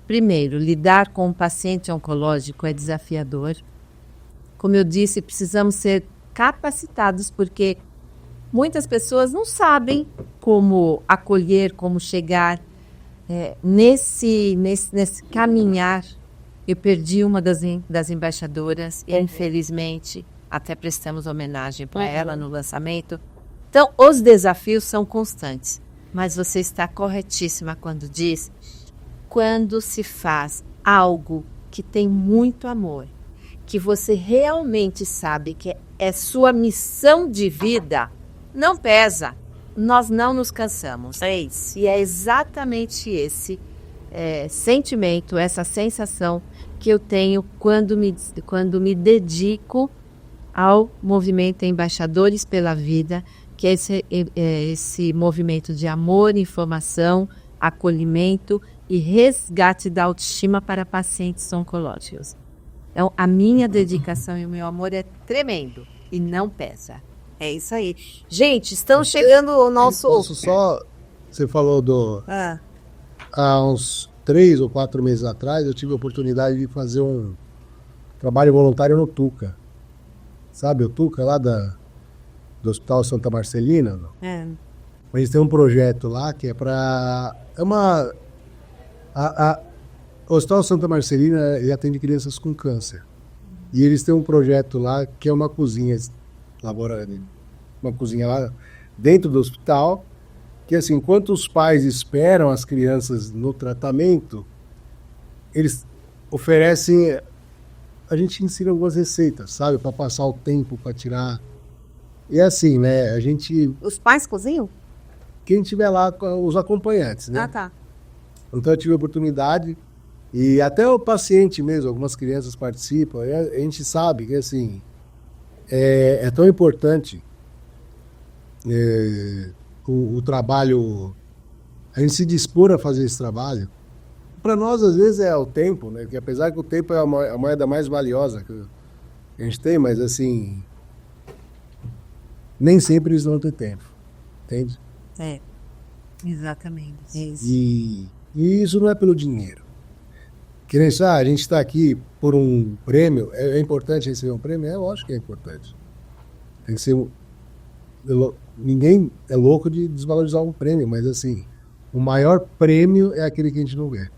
Primeiro, lidar com um paciente oncológico é desafiador. Como eu disse, precisamos ser capacitados, porque muitas pessoas não sabem como acolher, como chegar nesse caminhar. Eu perdi uma das embaixadoras e, infelizmente, até prestamos homenagem para ela no lançamento. Então, os desafios são constantes. Mas você está corretíssima quando diz, quando se faz algo que tem muito amor, que você realmente sabe que é sua missão de vida, não pesa. Nós não nos cansamos. E é exatamente esse sentimento, essa sensação que eu tenho quando me dedico ao movimento Embaixadores pela Vida, que é esse movimento de amor, informação, acolhimento e resgate da autoestima para pacientes oncológicos. Então, a minha dedicação e o meu amor é tremendo e não pesa. É isso aí. Gente, estamos chegando ao nosso... Posso só... Você falou há uns 3 ou 4 meses atrás, eu tive a oportunidade de fazer um trabalho voluntário no Tuca. Sabe o Tuca, lá do Hospital Santa Marcelina? Eles têm um projeto lá que é para... O Hospital Santa Marcelina, ele atende crianças com câncer. E eles têm um projeto lá que é uma cozinha uma cozinha lá dentro do hospital, que assim, enquanto os pais esperam as crianças no tratamento, eles oferecem, a gente ensina algumas receitas, sabe, para passar o tempo, para tirar. E assim, né, a gente... Os pais cozinham? Quem tiver lá, os acompanhantes, né? Ah, tá. Então eu tive a oportunidade, e até o paciente mesmo, algumas crianças participam, a gente sabe que assim, é tão importante o trabalho, a gente se dispor a fazer esse trabalho. Para nós, às vezes, é o tempo, né? Porque apesar que o tempo é a moeda mais valiosa que a gente tem, mas assim, nem sempre eles vão ter tempo, entende? Exatamente. Isso. E isso não é pelo dinheiro. Que nem a gente está aqui por um prêmio, é importante receber um prêmio? É lógico que é importante. Tem que ser... Ninguém é louco de desvalorizar um prêmio, mas assim, o maior prêmio é aquele que a gente não vê.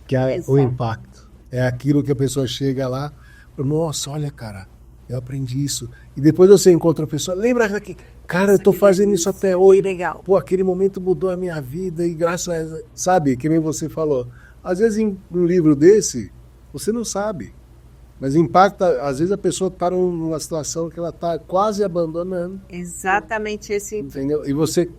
Que é o impacto. É aquilo que a pessoa chega lá, nossa, olha, cara, eu aprendi isso. E depois você encontra a pessoa, lembra que, cara, eu tô fazendo isso até hoje. Legal. Pô, aquele momento mudou a minha vida e graças a... Sabe, que nem você falou. Às vezes em um livro desse, você não sabe. Mas impacta, às vezes a pessoa está numa situação que ela está quase abandonando. Exatamente esse... Entendeu? E você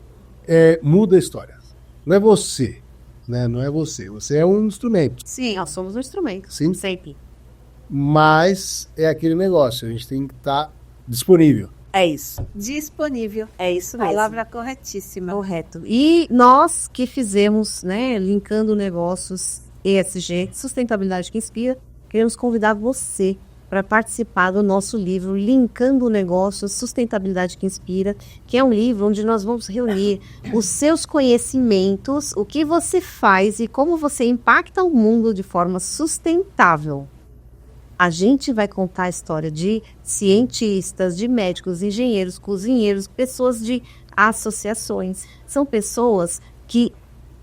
muda a história. Não é você, né? Não é você. Você é um instrumento. Sim, nós somos um instrumento. Sim. Sempre. Mas é aquele negócio, a gente tem que estar disponível. É isso. Disponível. É isso mesmo. Palavra corretíssima. Correto. E nós que fizemos, né, Linkando Negócios ESG, Sustentabilidade que Inspira, queremos convidar você para participar do nosso livro Linkando Negócios, Sustentabilidade que Inspira, que é um livro onde nós vamos reunir os seus conhecimentos, o que você faz e como você impacta o mundo de forma sustentável. A gente vai contar a história de cientistas, de médicos, engenheiros, cozinheiros, pessoas de associações. São pessoas que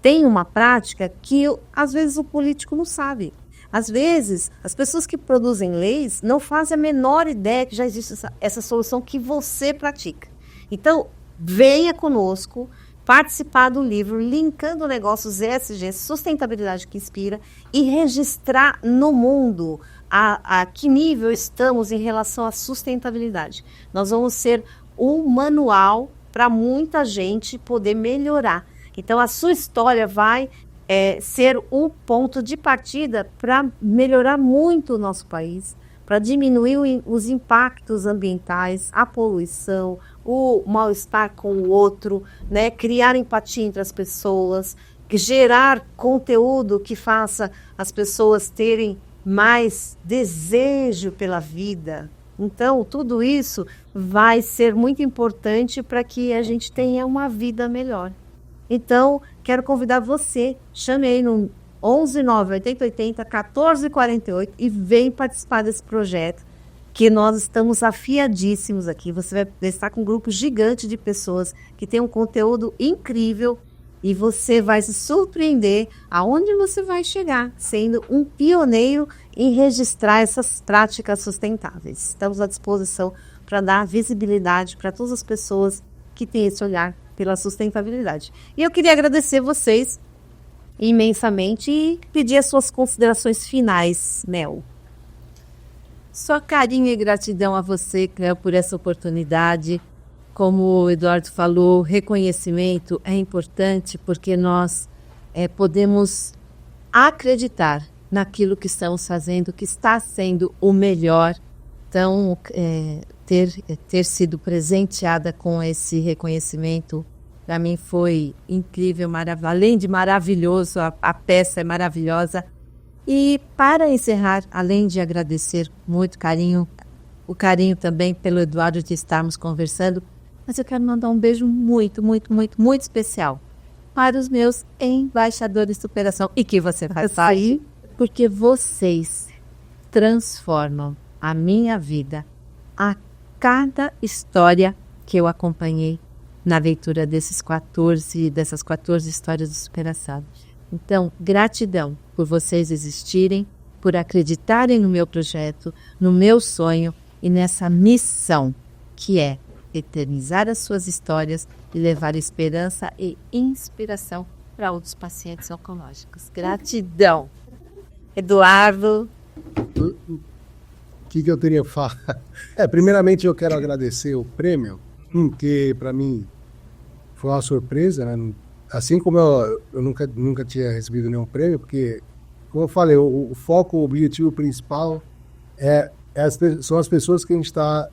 têm uma prática que, às vezes, o político não sabe. Às vezes, as pessoas que produzem leis não fazem a menor ideia que já existe essa solução que você pratica. Então, venha conosco participar do livro Linkando Negócios ESG, Sustentabilidade que Inspira, e registrar no mundo a que nível estamos em relação à sustentabilidade. Nós vamos ser um manual para muita gente poder melhorar. Então, a sua história vai ser um ponto de partida para melhorar muito o nosso país, para diminuir os impactos ambientais, a poluição, o mal-estar com o outro, né? Criar empatia entre as pessoas, gerar conteúdo que faça as pessoas terem mais desejo pela vida. Então, tudo isso vai ser muito importante para que a gente tenha uma vida melhor. Então, quero convidar você, chame aí no 11 9 80 80 14 48 e vem participar desse projeto, que nós estamos afiadíssimos aqui. Você vai estar com um grupo gigante de pessoas que tem um conteúdo incrível e você vai se surpreender aonde você vai chegar, sendo um pioneiro em registrar essas práticas sustentáveis. Estamos à disposição para dar visibilidade para todas as pessoas que têm esse olhar pela sustentabilidade. E eu queria agradecer vocês imensamente e pedir as suas considerações finais, Mel. Só carinho e gratidão a você, Cleo, por essa oportunidade. Como o Eduardo falou, reconhecimento é importante porque nós podemos acreditar naquilo que estamos fazendo, que está sendo o melhor. Então, ter sido presenteada com esse reconhecimento, para mim foi incrível, além de maravilhoso, a peça é maravilhosa. E para encerrar, além de agradecer muito o carinho também pelo Eduardo de estarmos conversando, mas eu quero mandar um beijo muito, muito, muito, muito especial para os meus embaixadores de superação, e que você faz aí, porque vocês transformam a minha vida a cada história que eu acompanhei na leitura dessas 14 histórias de superação. Então, gratidão por vocês existirem, por acreditarem no meu projeto, no meu sonho e nessa missão que é eternizar as suas histórias e levar esperança e inspiração para outros pacientes oncológicos. Gratidão. Eduardo. O que eu teria que falar? Primeiramente eu quero agradecer o prêmio, que para mim foi uma surpresa, né? Assim como eu nunca tinha recebido nenhum prêmio, porque, como eu falei, o foco, o objetivo principal são as pessoas que a gente está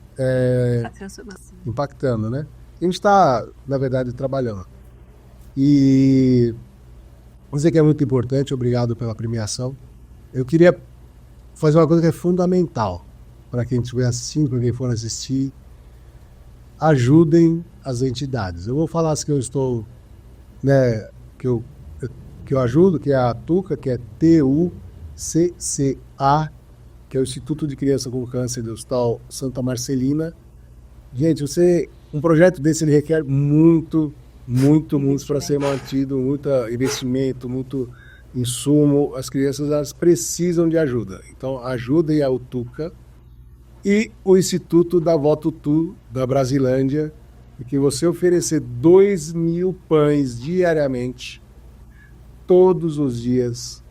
impactando, né? A gente está, na verdade, trabalhando. E vou dizer que é muito importante, obrigado pela premiação. Eu queria fazer uma coisa que é fundamental para quem estiver assistindo, para quem for assistir. Ajudem as entidades. Eu vou falar as que eu estou, né, que eu ajudo, que é a TUCA, que é TUCCA, que é o Instituto de Criança com Câncer do Hospital Santa Marcelina. Gente, um projeto desse ele requer muito para ser mantido, muito investimento, muito insumo. As crianças elas precisam de ajuda. Então, ajudem a TUCA e o Instituto da Voto Tu, da Brasilândia, porque você oferecer 2.000 pães diariamente, todos os dias.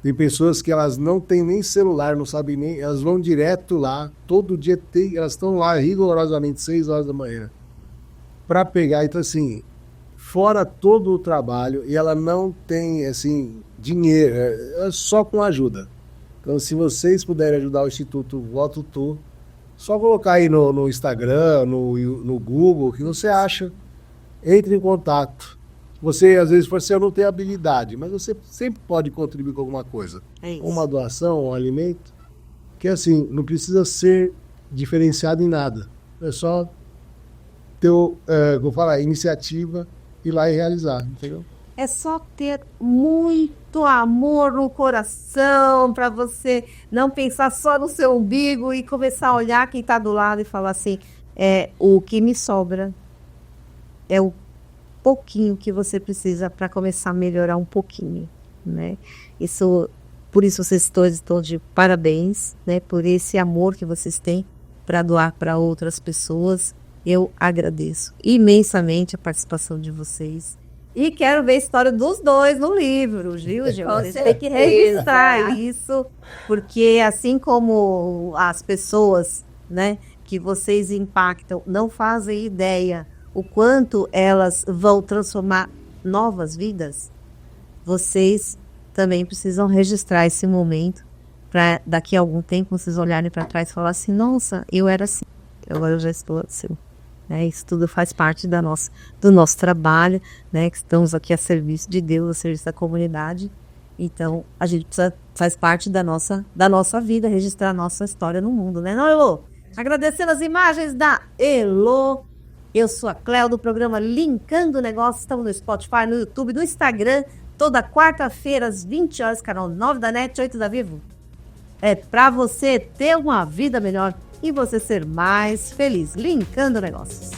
Tem pessoas que elas não têm nem celular, não sabem nem, elas vão direto lá, todo dia elas estão lá rigorosamente 6 horas da manhã para pegar. Então, assim, fora todo o trabalho, e ela não tem, assim, dinheiro, é só com ajuda. Então, se vocês puderem ajudar o Instituto Voto Tu, Só colocar aí no Instagram, no Google, que você acha. Entre em contato. Você, às vezes, fala assim, eu não tenho habilidade, mas você sempre pode contribuir com alguma coisa. É isso. Uma doação, um alimento. Que, assim, não precisa ser diferenciado em nada. É só ter, como falar, iniciativa, ir lá e realizar, entendeu? É só ter muito amor no coração para você não pensar só no seu umbigo e começar a olhar quem está do lado e falar assim, o que me sobra é o pouquinho que você precisa para começar a melhorar um pouquinho, né? Por isso vocês todos estão de parabéns, né? Por esse amor que vocês têm para doar para outras pessoas. Eu agradeço imensamente a participação de vocês. E quero ver a história dos dois no livro, Gil. Vocês têm que registrar isso, porque assim como as pessoas, né, que vocês impactam não fazem ideia o quanto elas vão transformar novas vidas, vocês também precisam registrar esse momento para daqui a algum tempo vocês olharem para trás e falar assim, nossa, eu era assim, agora eu já estou assim. Isso tudo faz parte do nosso trabalho, né? Que estamos aqui a serviço de Deus, a serviço da comunidade. Então, a gente faz parte da nossa vida, registrar a nossa história no mundo, né? Não, Elô? Agradecendo as imagens da Elô. Eu sou a Cléo do programa Linkando Negócios. Estamos no Spotify, no YouTube, no Instagram. Toda quarta-feira, às 20 horas, canal 9 da NET, 8 da Vivo. É para você ter uma vida melhor e você ser mais feliz. Linkando Negócios.